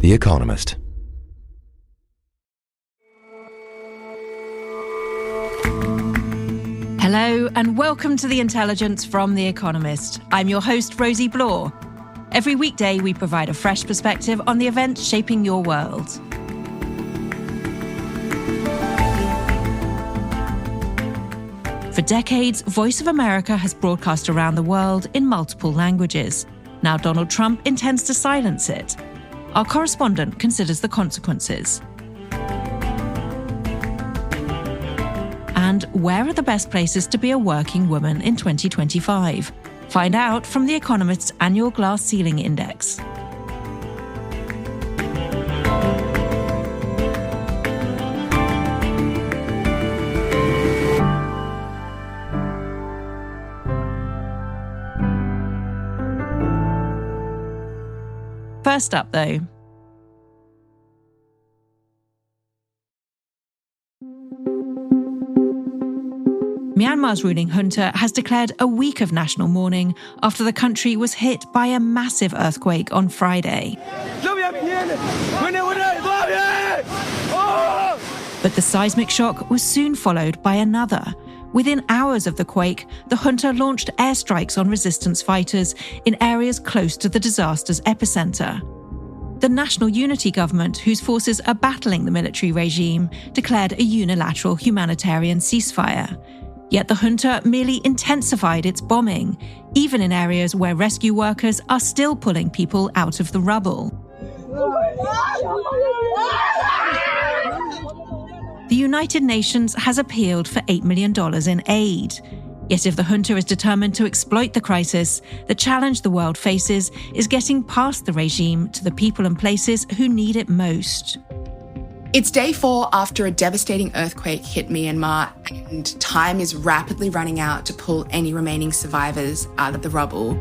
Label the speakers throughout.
Speaker 1: The Economist.
Speaker 2: Hello and welcome to The Intelligence from The Economist. I'm your host, Rosie Blore. Every weekday, we provide a fresh perspective on the events shaping your world. For decades, Voice of America has broadcast around the world in multiple languages. Now Donald Trump intends to silence it. Our correspondent considers the consequences. And where are the best places to be a working woman in 2025? Find out from The Economist's annual Glass Ceiling Index. First up, though. Myanmar's ruling junta has declared a week of national mourning after the country was hit by a massive earthquake on Friday. But the seismic shock was soon followed by another. Within hours of the quake, the junta launched airstrikes on resistance fighters in areas close to the disaster's epicenter. The National Unity Government, whose forces are battling the military regime, declared a unilateral humanitarian ceasefire. Yet the junta merely intensified its bombing, even in areas where rescue workers are still pulling people out of the rubble. The United Nations has appealed for $8 million in aid. Yet if the junta is determined to exploit the crisis, the challenge the world faces is getting past the regime to the people and places who need it most.
Speaker 3: It's day 4 after a devastating earthquake hit Myanmar, and time is rapidly running out to pull any remaining survivors out of the rubble.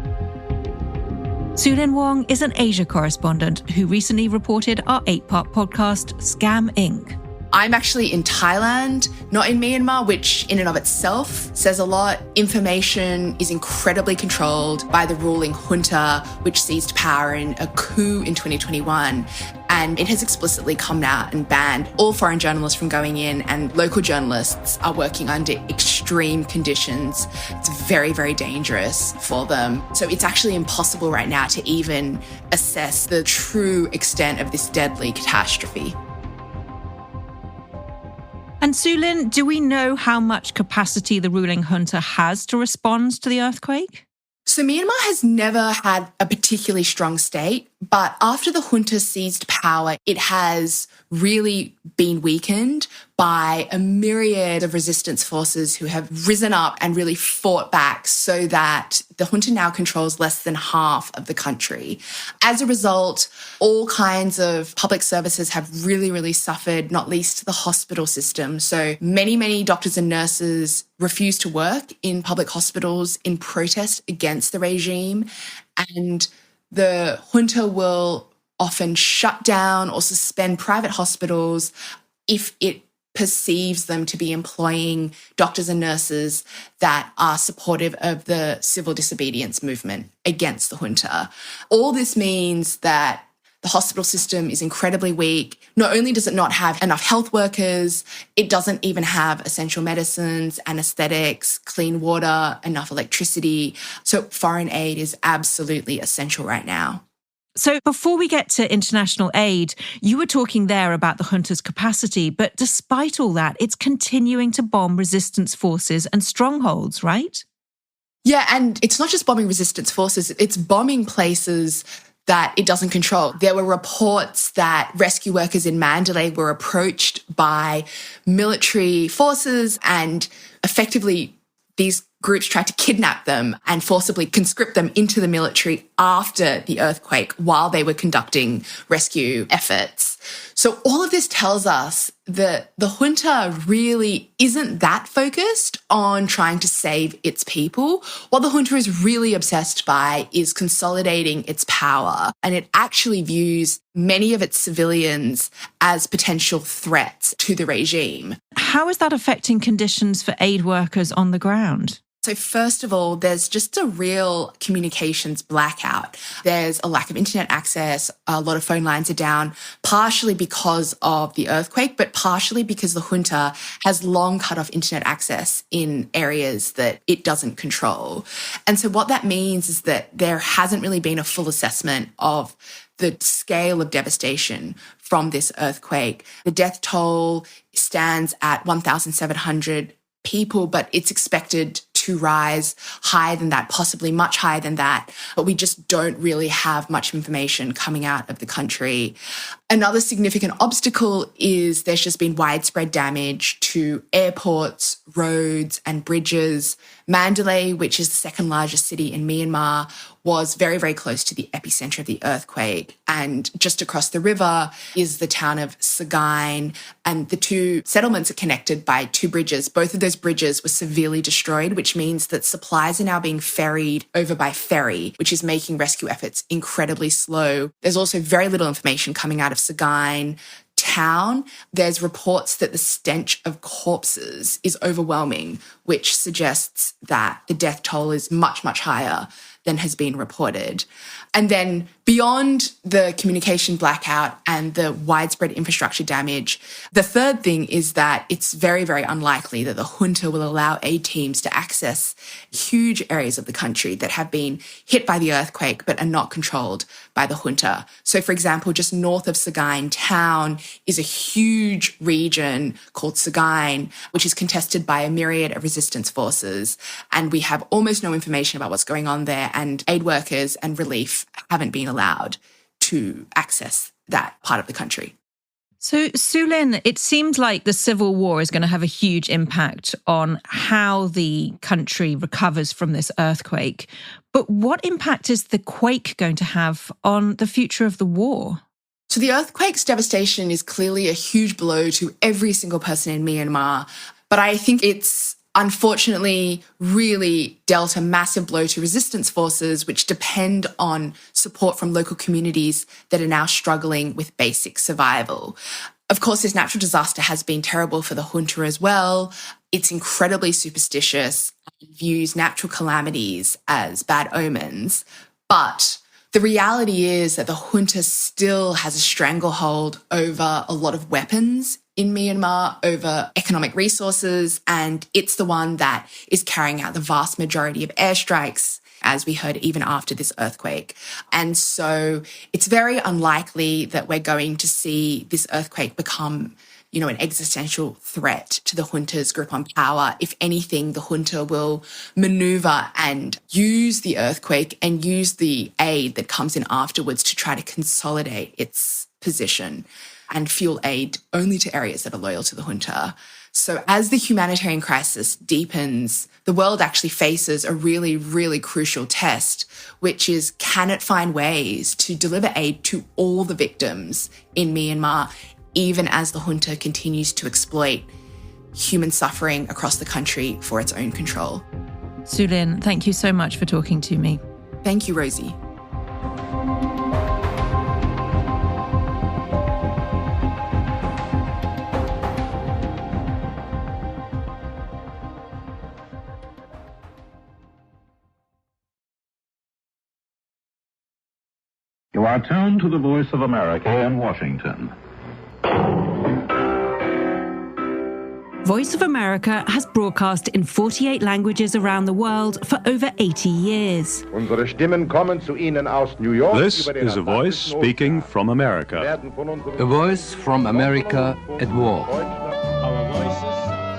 Speaker 2: Su-Lin Wong is an Asia correspondent who recently reported our 8-part podcast, Scam Inc.
Speaker 3: I'm actually in Thailand, not in Myanmar, which in and of itself says a lot. Information is incredibly controlled by the ruling junta, which seized power in a coup in 2021. And it has explicitly come out and banned all foreign journalists from going in, and local journalists are working under extreme conditions. It's very, very dangerous for them. So it's actually impossible right now to even assess the true extent of this deadly catastrophe.
Speaker 2: And Su-Lin, do we know how much capacity the ruling junta has to respond to the earthquake?
Speaker 3: So Myanmar has never had a particularly strong state, but after the junta seized power, it has really been weakened by a myriad of resistance forces who have risen up and really fought back so that the junta now controls less than half of the country. As a result, all kinds of public services have really, really suffered, not least the hospital system. So many doctors and nurses refuse to work in public hospitals in protest against the regime, and the junta will often shut down or suspend private hospitals if it perceives them to be employing doctors and nurses that are supportive of the civil disobedience movement against the junta. All this means that the hospital system is incredibly weak. Not only does it not have enough health workers, it doesn't even have essential medicines, anesthetics, clean water, enough electricity. So foreign aid is absolutely essential right now.
Speaker 2: So before we get to international aid, you were talking there about the junta's capacity, but despite all that, it's continuing to bomb resistance forces and strongholds, right?
Speaker 3: Yeah, and it's not just bombing resistance forces, it's bombing places that it doesn't control. There were reports that rescue workers in Mandalay were approached by military forces, and effectively these groups tried to kidnap them and forcibly conscript them into the military after the earthquake while they were conducting rescue efforts. So all of this tells us that the junta really isn't that focused on trying to save its people. What the junta is really obsessed by is consolidating its power, and it actually views many of its civilians as potential threats to the regime.
Speaker 2: How is that affecting conditions for aid workers on the ground?
Speaker 3: So first of all, there's just a real communications blackout. There's a lack of internet access. A lot of phone lines are down, partially because of the earthquake, but partially because the junta has long cut off internet access in areas that it doesn't control. And so what that means is that there hasn't really been a full assessment of the scale of devastation from this earthquake. The death toll stands at 1,700 people, but it's expected to rise higher than that, possibly much higher than that. But we just don't really have much information coming out of the country. Another significant obstacle is there's just been widespread damage to airports, roads, and bridges. Mandalay, which is the second largest city in Myanmar, was very, very close to the epicenter of the earthquake. And just across the river is the town of Sagaing. And the two settlements are connected by two bridges. Both of those bridges were severely destroyed, which means that supplies are now being ferried over by ferry, which is making rescue efforts incredibly slow. There's also very little information coming out of Sagaing town. There's reports that the stench of corpses is overwhelming, which suggests that the death toll is much, much higher than has been reported. And then beyond the communication blackout and the widespread infrastructure damage, the third thing is that it's very, very unlikely that the junta will allow aid teams to access huge areas of the country that have been hit by the earthquake but are not controlled by the junta. So, for example, just north of Sagaing town is a huge region called Sagaing, which is contested by a myriad of resistance forces. And we have almost no information about what's going on there, and aid workers and relief haven't been allowed to access that part of the country.
Speaker 2: So, Sulin, it seems like the civil war is going to have a huge impact on how the country recovers from this earthquake. But what impact is the quake going to have on the future of the war?
Speaker 3: So the earthquake's devastation is clearly a huge blow to every single person in Myanmar. But I think it's unfortunately really dealt a massive blow to resistance forces, which depend on support from local communities that are now struggling with basic survival. Of course, this natural disaster has been terrible for the junta as well. It's incredibly superstitious and views natural calamities as bad omens. But the reality is that the junta still has a stranglehold over a lot of weapons in Myanmar, over economic resources, and it's the one that is carrying out the vast majority of airstrikes, as we heard even after this earthquake. And so it's very unlikely that we're going to see this earthquake become, an existential threat to the junta's grip on power. If anything, the junta will maneuver and use the earthquake and use the aid that comes in afterwards to try to consolidate its position and fuel aid only to areas that are loyal to the junta. So as the humanitarian crisis deepens, the world actually faces a really, really crucial test, which is, can it find ways to deliver aid to all the victims in Myanmar, even as the junta continues to exploit human suffering across the country for its own control?
Speaker 2: Sulin, thank you so much for talking to me.
Speaker 3: Thank you, Rosie.
Speaker 1: You are tuned to the Voice of America in Washington.
Speaker 2: Voice of America has broadcast in 48 languages around the world for over 80 years.
Speaker 4: This is a voice speaking from America.
Speaker 5: A voice from America at war.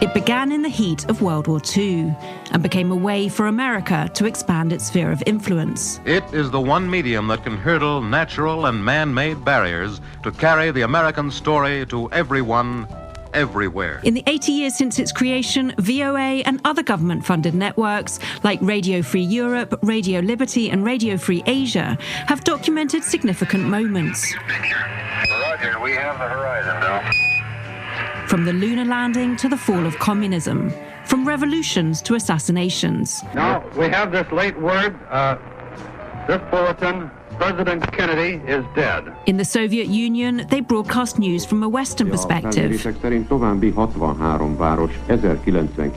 Speaker 2: It began in the heat of World War II and became a way for America to expand its sphere of influence.
Speaker 6: It is the one medium that can hurdle natural and man-made barriers to carry the American story to everyone, everywhere.
Speaker 2: In the 80 years since its creation, VOA and other government-funded networks like Radio Free Europe, Radio Liberty and Radio Free Asia have documented significant moments.
Speaker 7: Roger, we have the horizon now.
Speaker 2: From the lunar landing to the fall of communism, from revolutions to assassinations.
Speaker 7: Now, we have this late word, This bulletin, President Kennedy is dead.
Speaker 2: In the Soviet Union, they broadcast news from a Western perspective.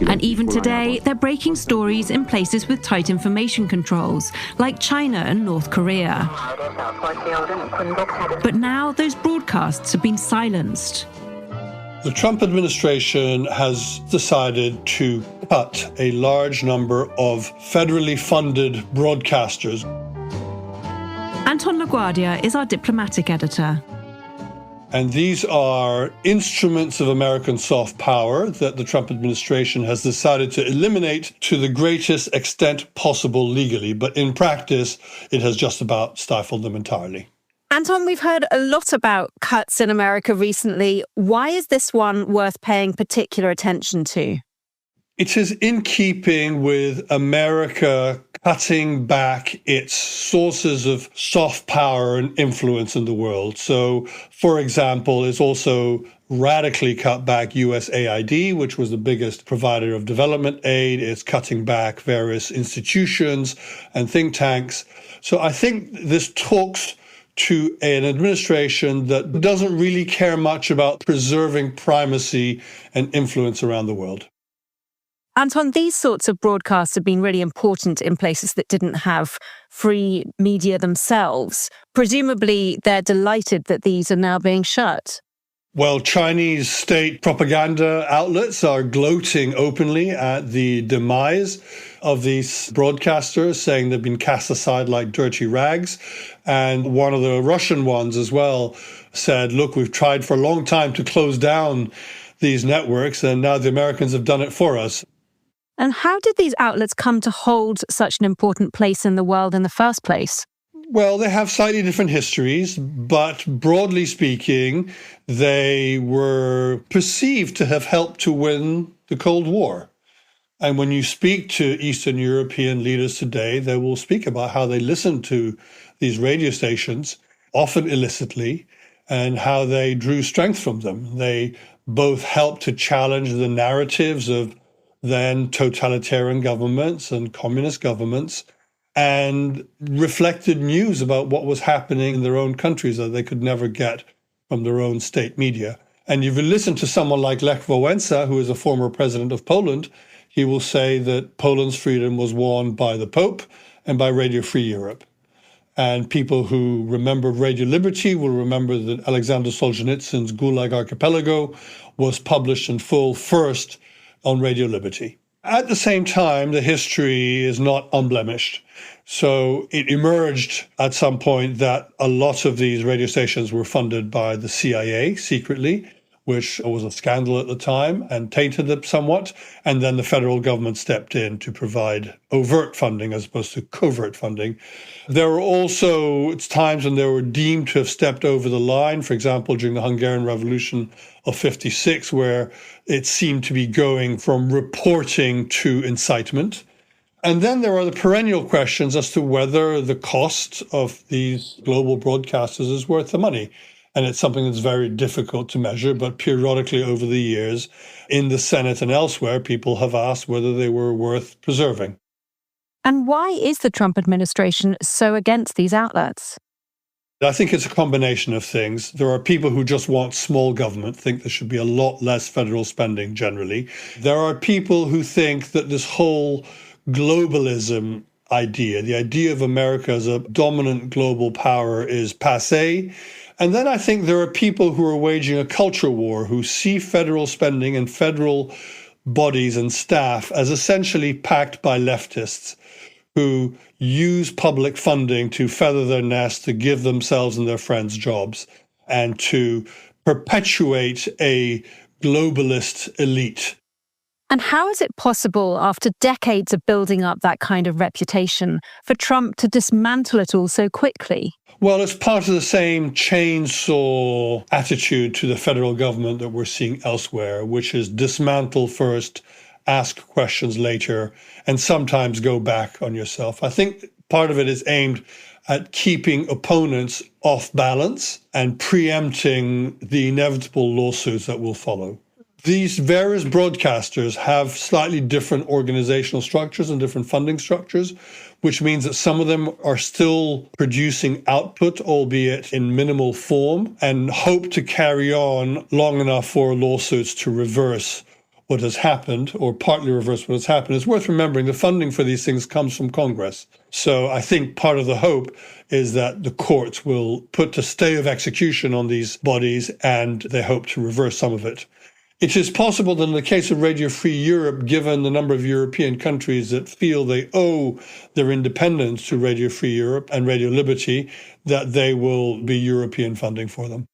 Speaker 2: And even today, they're breaking stories in places with tight information controls, like China and North Korea. But now those broadcasts have been silenced.
Speaker 8: The Trump administration has decided to cut a large number of federally funded broadcasters.
Speaker 2: Anton LaGuardia is our diplomatic editor.
Speaker 8: And these are instruments of American soft power that the Trump administration has decided to eliminate to the greatest extent possible legally. But in practice, it has just about stifled them entirely.
Speaker 9: Anton, we've heard a lot about cuts in America recently. Why is this one worth paying particular attention to?
Speaker 8: It is in keeping with America cutting back its sources of soft power and influence in the world. So, for example, it's also radically cut back USAID, which was the biggest provider of development aid. It's cutting back various institutions and think tanks. So I think this talks to an administration that doesn't really care much about preserving primacy and influence around the world.
Speaker 9: Anton, these sorts of broadcasts have been really important in places that didn't have free media themselves. Presumably, they're delighted that these are now being shut.
Speaker 8: Well, Chinese state propaganda outlets are gloating openly at the demise of these broadcasters, saying they've been cast aside like dirty rags. And one of the Russian ones as well said, look, we've tried for a long time to close down these networks, and now the Americans have done it for us.
Speaker 9: And how did these outlets come to hold such an important place in the world in the first place?
Speaker 8: Well, they have slightly different histories, but broadly speaking, they were perceived to have helped to win the Cold War. And when you speak to Eastern European leaders today, they will speak about how they listened to these radio stations, often illicitly, and how they drew strength from them. They both helped to challenge the narratives of then totalitarian governments and communist governments, and reflected news about what was happening in their own countries that they could never get from their own state media. And if you listen to someone like Lech Wałęsa, who is a former president of Poland, he will say that Poland's freedom was won by the Pope and by Radio Free Europe. And people who remember Radio Liberty will remember that Alexander Solzhenitsyn's Gulag Archipelago was published in full first on Radio Liberty. At the same time, the history is not unblemished. So it emerged at some point that a lot of these radio stations were funded by the CIA secretly, which was a scandal at the time and tainted them somewhat. And then the federal government stepped in to provide overt funding as opposed to covert funding. There were also times when they were deemed to have stepped over the line, for example, during the Hungarian Revolution of 56, where it seemed to be going from reporting to incitement. And then there are the perennial questions as to whether the cost of these global broadcasters is worth the money. And it's something that's very difficult to measure, but periodically over the years, in the Senate and elsewhere, people have asked whether they were worth preserving.
Speaker 9: And why is the Trump administration so against these outlets?
Speaker 8: I think it's a combination of things. There are people who just want small government, think there should be a lot less federal spending generally. There are people who think that this whole globalism idea, the idea of America as a dominant global power, is passé. And then I think there are people who are waging a culture war, who see federal spending and federal bodies and staff as essentially packed by leftists who use public funding to feather their nest, to give themselves and their friends jobs, and to perpetuate a globalist elite.
Speaker 9: And how is it possible, after decades of building up that kind of reputation, for Trump to dismantle it all so quickly?
Speaker 8: Well, it's part of the same chainsaw attitude to the federal government that we're seeing elsewhere, which is dismantle first, ask questions later, and sometimes go back on yourself. I think part of it is aimed at keeping opponents off balance and preempting the inevitable lawsuits that will follow. These various broadcasters have slightly different organizational structures and different funding structures. which means that some of them are still producing output, albeit in minimal form, and hope to carry on long enough for lawsuits to reverse what has happened, or partly reverse what has happened. It's worth remembering the funding for these things comes from Congress. So I think part of the hope is that the courts will put a stay of execution on these bodies, and they hope to reverse some of it. It is possible that in the case of Radio Free Europe, given the number of European countries that feel they owe their independence to Radio Free Europe and Radio Liberty, that they will be European funding for them.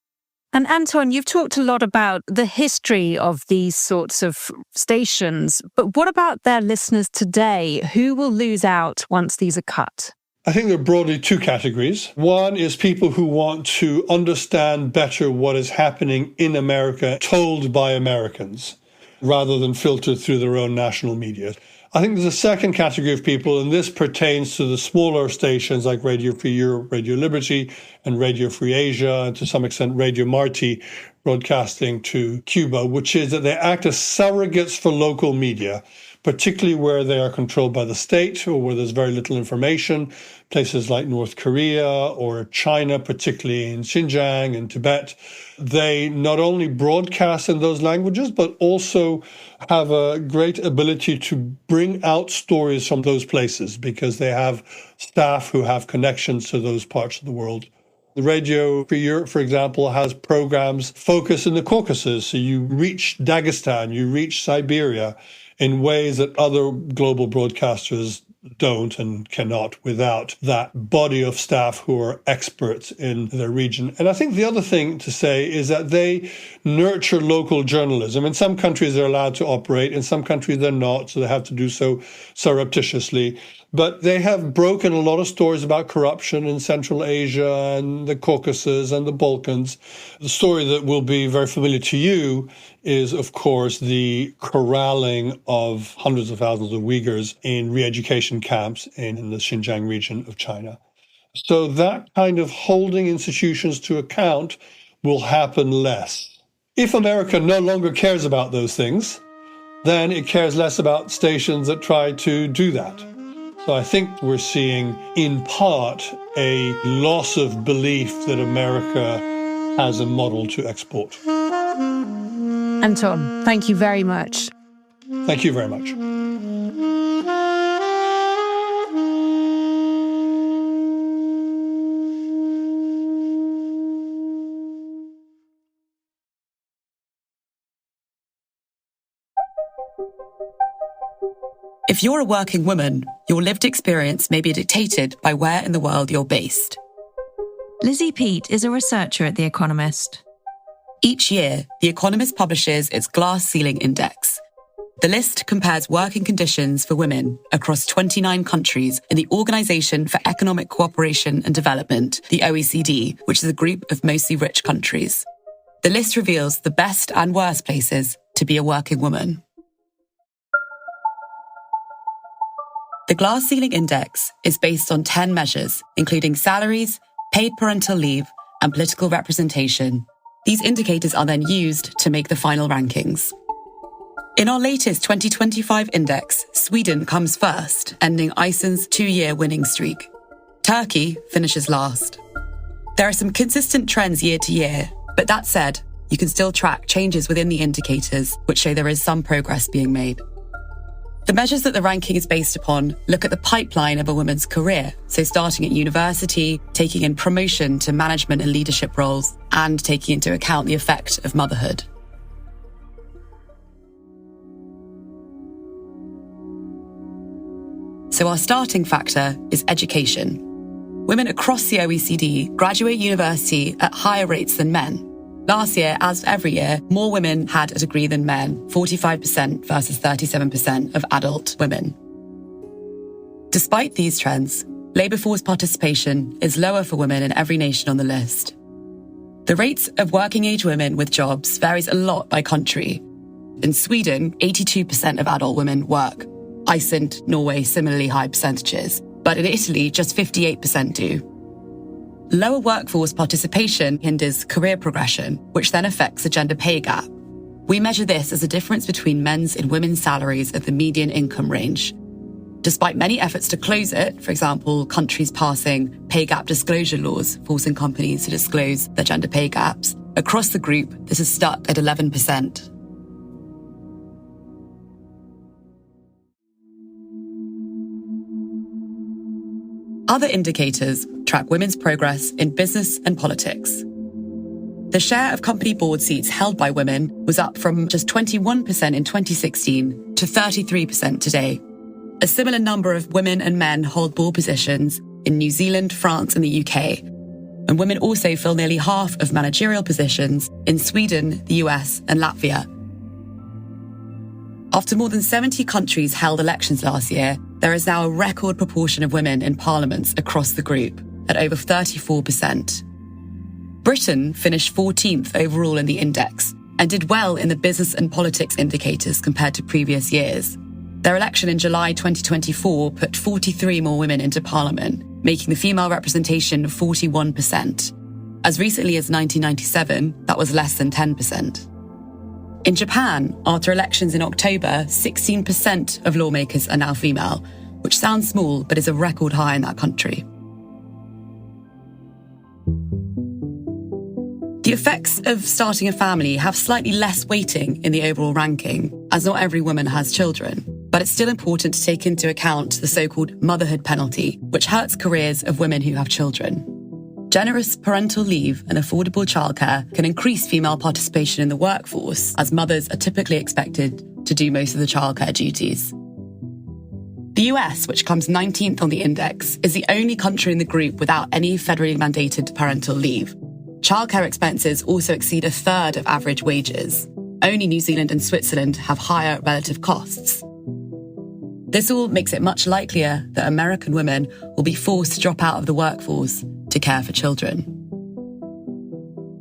Speaker 9: And Anton, you've talked a lot about the history of these sorts of stations, but what about their listeners today? Who will lose out once these are cut?
Speaker 8: I think there are broadly two categories. One is people who want to understand better what is happening in America, told by Americans, rather than filtered through their own national media. I think there's a second category of people, and this pertains to the smaller stations like Radio Free Europe, Radio Liberty, and Radio Free Asia, and to some extent Radio Marti, broadcasting to Cuba, which is that they act as surrogates for local media, particularly where they are controlled by the state or where there's very little information, places like North Korea or China, particularly in Xinjiang and Tibet. They not only broadcast in those languages, but also have a great ability to bring out stories from those places because they have staff who have connections to those parts of the world. The Radio Free Europe, for example, has programs focused in the Caucasus. So you reach Dagestan, you reach Siberia, in ways that other global broadcasters don't and cannot without that body of staff who are experts in their region. And I think the other thing to say is that they nurture local journalism. In some countries, they're allowed to operate. In some countries, they're not, so they have to do so surreptitiously. But they have broken a lot of stories about corruption in Central Asia and the Caucasus and the Balkans. The story that will be very familiar to you is, of course, the corralling of hundreds of thousands of Uyghurs in re-education camps in the Xinjiang region of China. So that kind of holding institutions to account will happen less. If America no longer cares about those things, then it cares less about stations that try to do that. So I think we're seeing, in part, a loss of belief that America has a model to export.
Speaker 9: Anton, thank you very much.
Speaker 8: Thank you very much.
Speaker 10: If you're a working woman, your lived experience may be dictated by where in the world you're based.
Speaker 2: Lizzie Peat is a researcher at The Economist.
Speaker 10: Each year, The Economist publishes its Glass Ceiling Index. The list compares working conditions for women across 29 countries in the Organisation for Economic Cooperation and Development, the OECD, which is a group of mostly rich countries. The list reveals the best and worst places to be a working woman. The Glass Ceiling Index is based on 10 measures, including salaries, paid parental leave, and political representation. These indicators are then used to make the final rankings. In our latest 2025 index, Sweden comes first, ending Iceland's 2-year winning streak. Turkey finishes last. There are some consistent trends year to year, but that said, you can still track changes within the indicators, which show there is some progress being made. The measures that the ranking is based upon look at the pipeline of a woman's career, so starting at university, taking in promotion to management and leadership roles, and taking into account the effect of motherhood. So our starting factor is education. Women across the OECD graduate university at higher rates than men. Last year, as every year, more women had a degree than men, 45% versus 37% of adult women. Despite these trends, labour force participation is lower for women in every nation on the list. The rates of working-age women with jobs varies a lot by country. In Sweden, 82% of adult women work. Iceland, Norway, similarly high percentages. But in Italy, just 58% do. Lower workforce participation hinders career progression, which then affects the gender pay gap. We measure this as a difference between men's and women's salaries at the median income range. Despite many efforts to close it, for example, countries passing pay gap disclosure laws, forcing companies to disclose their gender pay gaps, across the group, this is stuck at 11%. Other indicators track women's progress in business and politics. The share of company board seats held by women was up from just 21% in 2016 to 33% today. A similar number of women and men hold board positions in New Zealand, France, and the UK. And women also fill nearly half of managerial positions in Sweden, the US, and Latvia. After more than 70 countries held elections last year, there is now a record proportion of women in parliaments across the group, at over 34%. Britain finished 14th overall in the index and did well in the business and politics indicators compared to previous years. Their election in July 2024 put 43 more women into parliament, making the female representation 41%. As recently as 1997, that was less than 10%. In Japan, after elections in October, 16% of lawmakers are now female, which sounds small but is a record high in that country. The effects of starting a family have slightly less weighting in the overall ranking, as not every woman has children. But it's still important to take into account the so-called motherhood penalty, which hurts careers of women who have children. Generous parental leave and affordable childcare can increase female participation in the workforce, as mothers are typically expected to do most of the childcare duties. The US, which comes 19th on the index, is the only country in the group without any federally mandated parental leave. Childcare expenses also exceed a third of average wages. Only New Zealand and Switzerland have higher relative costs. This all makes it much likelier that American women will be forced to drop out of the workforce to care for children.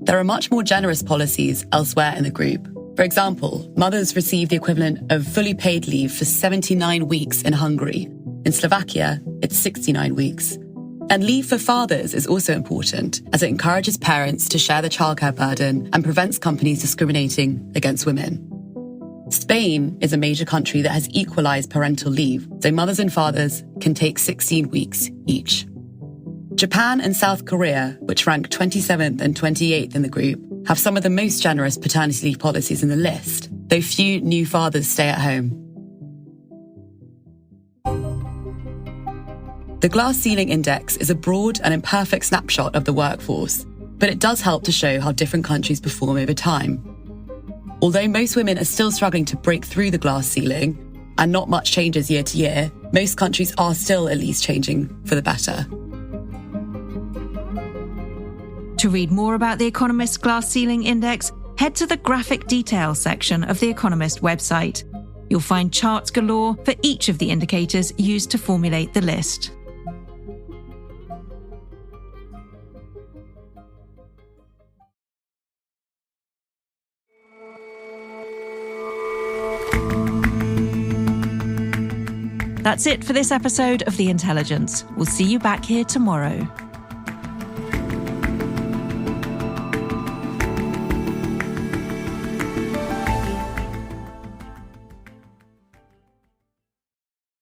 Speaker 10: There are much more generous policies elsewhere in the group. For example, mothers receive the equivalent of fully paid leave for 79 weeks in Hungary. In Slovakia, it's 69 weeks. And leave for fathers is also important, as it encourages parents to share the childcare burden and prevents companies discriminating against women. Spain is a major country that has equalised parental leave, so mothers and fathers can take 16 weeks each. Japan and South Korea, which rank 27th and 28th in the group, have some of the most generous paternity leave policies in the list, though few new fathers stay at home. The Glass Ceiling Index is a broad and imperfect snapshot of the workforce, but it does help to show how different countries perform over time. Although most women are still struggling to break through the glass ceiling, and not much changes year to year, most countries are still at least changing for the better.
Speaker 2: To read more about The Economist's Glass Ceiling Index, head to the graphic details section of The Economist website. You'll find charts galore for each of the indicators used to formulate the list. That's it for this episode of The Intelligence. We'll see you back here tomorrow.